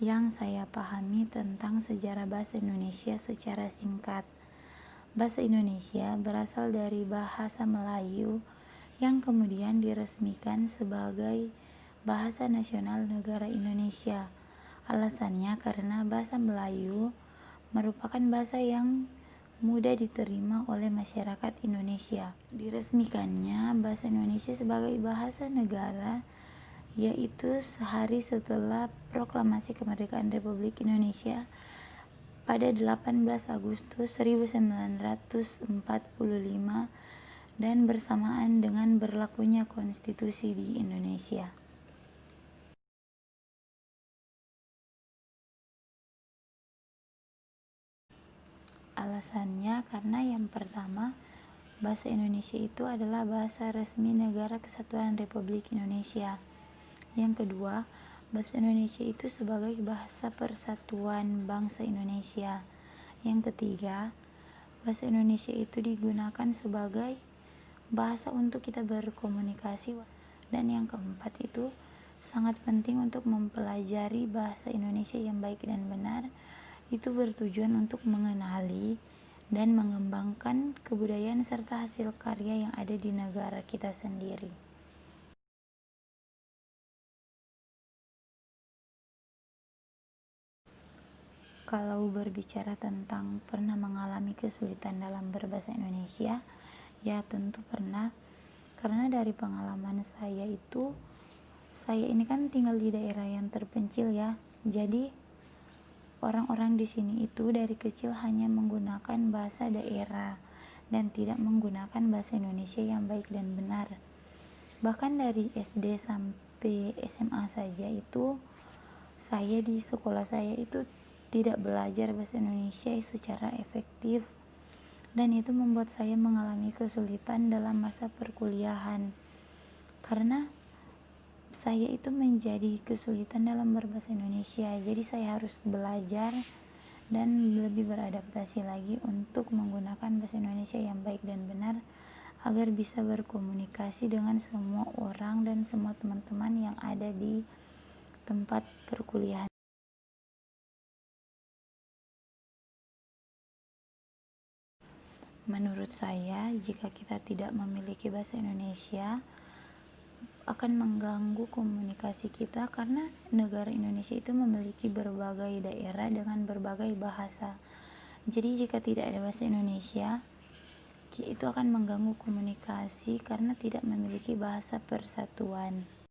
yang saya pahami tentang sejarah bahasa Indonesia secara singkat. Bahasa Indonesia berasal dari bahasa Melayu yang kemudian diresmikan sebagai bahasa nasional negara Indonesia. Alasannya karena bahasa Melayu merupakan bahasa yang mudah diterima oleh masyarakat Indonesia. Diresmikannya bahasa Indonesia sebagai bahasa negara yaitu sehari setelah Proklamasi Kemerdekaan Republik Indonesia pada 18 Agustus 1945 dan bersamaan dengan berlakunya konstitusi di Indonesia. Alasannya karena yang pertama, bahasa Indonesia itu adalah bahasa resmi Negara Kesatuan Republik Indonesia. Yang kedua, bahasa Indonesia itu sebagai bahasa persatuan bangsa Indonesia. Yang ketiga, bahasa Indonesia itu digunakan sebagai bahasa untuk kita berkomunikasi. Dan yang keempat itu sangat penting untuk mempelajari bahasa Indonesia yang baik dan benar. Itu bertujuan untuk mengenali dan mengembangkan kebudayaan serta hasil karya yang ada di negara kita sendiri. Kalau berbicara tentang pernah mengalami kesulitan dalam berbahasa Indonesia, ya tentu pernah. Karena dari pengalaman saya ini kan tinggal di daerah yang terpencil ya. Jadi orang-orang di sini itu dari kecil hanya menggunakan bahasa daerah dan tidak menggunakan bahasa Indonesia yang baik dan benar. Bahkan dari SD sampai SMA saja itu saya di sekolah saya itu tidak belajar bahasa Indonesia secara efektif, dan itu membuat saya mengalami kesulitan dalam masa perkuliahan karena saya itu menjadi kesulitan dalam berbahasa Indonesia. Jadi saya harus belajar dan lebih beradaptasi lagi untuk menggunakan bahasa Indonesia yang baik dan benar agar bisa berkomunikasi dengan semua orang dan semua teman-teman yang ada di tempat perkuliahan. Menurut saya, jika kita tidak memiliki bahasa Indonesia, akan mengganggu komunikasi kita karena negara Indonesia itu memiliki berbagai daerah dengan berbagai bahasa. Jadi jika tidak ada bahasa Indonesia, itu akan mengganggu komunikasi karena tidak memiliki bahasa persatuan.